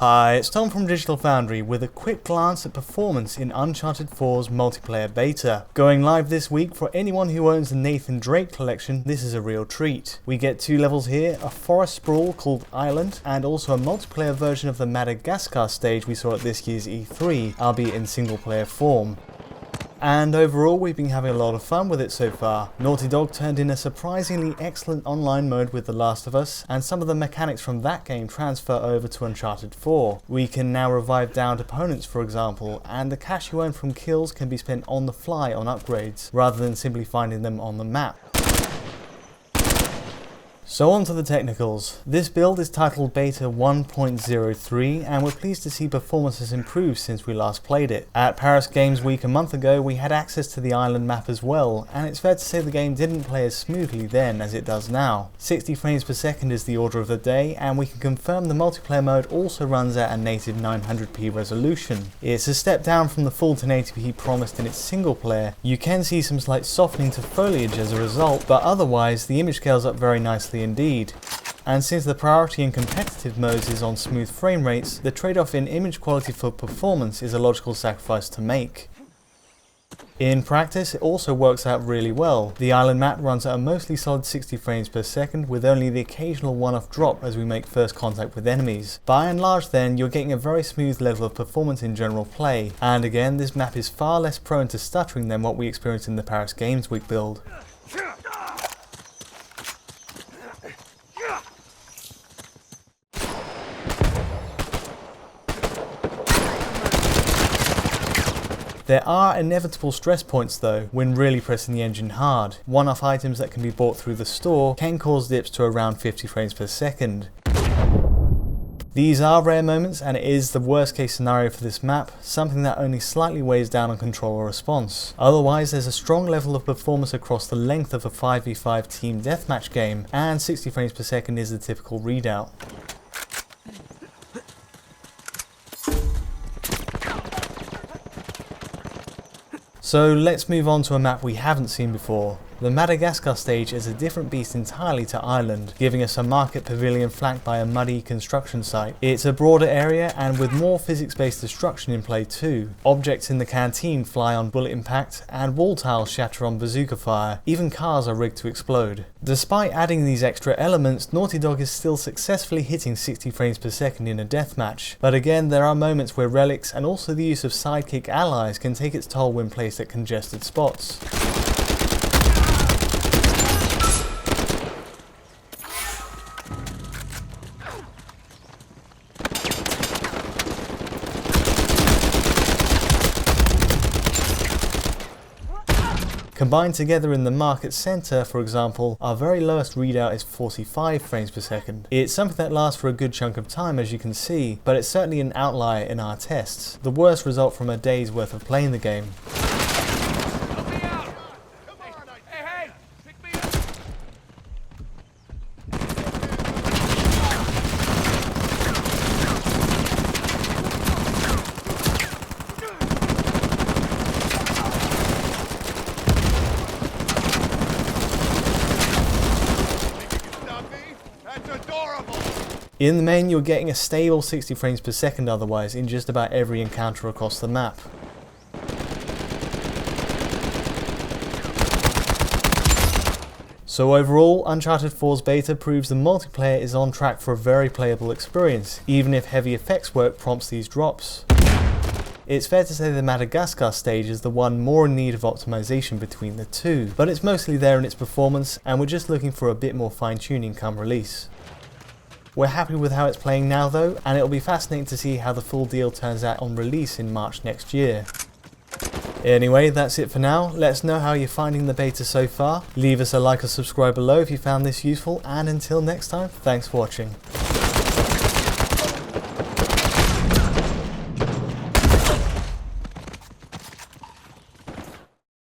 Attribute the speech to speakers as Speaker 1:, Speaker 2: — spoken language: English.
Speaker 1: Hi, it's Tom from Digital Foundry with a quick glance at performance in Uncharted 4's multiplayer beta. Going live this week, for anyone who owns the Nathan Drake collection, this is a real treat. We get 2 levels here, a forest sprawl called Island, and also a multiplayer version of the Madagascar stage we saw at this year's E3, albeit in single player form. And overall, we've been having a lot of fun with it so far. Naughty Dog turned in a surprisingly excellent online mode with The Last of Us, and some of the mechanics from that game transfer over to Uncharted 4. We can now revive downed opponents, for example, and the cash you earn from kills can be spent on the fly on upgrades, rather than simply finding them on the map. So on to the technicals. This build is titled Beta 1.03 and we're pleased to see performance has improved since we last played it. At Paris Games Week a month ago we had access to the island map as well, and it's fair to say the game didn't play as smoothly then as it does now. 60 frames per second is the order of the day, and we can confirm the multiplayer mode also runs at a native 900p resolution. It's a step down from the full 1080p promised in its single player. You can see some slight softening to foliage as a result, but otherwise the image scales up very nicely indeed. And since the priority in competitive modes is on smooth frame rates, the trade-off in image quality for performance is a logical sacrifice to make. In practice, it also works out really well. The island map runs at a mostly solid 60 frames per second, with only the occasional one-off drop as we make first contact with enemies. By and large then, you're getting a very smooth level of performance in general play, and again this map is far less prone to stuttering than what we experienced in the Paris Games Week build. There are inevitable stress points though when really pressing the engine hard. One-off items that can be bought through the store can cause dips to around 50 frames per second. These are rare moments, and it is the worst case scenario for this map, something that only slightly weighs down on controller response. Otherwise there's a strong level of performance across the length of a 5v5 team deathmatch game, and 60 frames per second is the typical readout. So let's move on to a map we haven't seen before. The Madagascar stage is a different beast entirely to Island, giving us a market pavilion flanked by a muddy construction site. It's a broader area and with more physics-based destruction in play too. Objects in the canteen fly on bullet impact and wall tiles shatter on bazooka fire. Even cars are rigged to explode. Despite adding these extra elements, Naughty Dog is still successfully hitting 60 frames per second in a deathmatch. But again, there are moments where relics and also the use of sidekick allies can take its toll when placed at congested spots. Combined together in the market center, for example, our very lowest readout is 45 frames per second. It's something that lasts for a good chunk of time as you can see, but it's certainly an outlier in our tests. The worst result from a day's worth of playing the game. In the main, you're getting a stable 60 frames per second otherwise in just about every encounter across the map. So overall, Uncharted 4's beta proves the multiplayer is on track for a very playable experience, even if heavy effects work prompts these drops. It's fair to say the Madagascar stage is the one more in need of optimization between the two, but it's mostly there in its performance, and we're just looking for a bit more fine-tuning come release. We're happy with how it's playing now though, and it'll be fascinating to see how the full deal turns out on release in March next year. Anyway, that's it for now. Let us know how you're finding the beta so far. Leave us a like or subscribe below if you found this useful, and until next time, thanks for watching.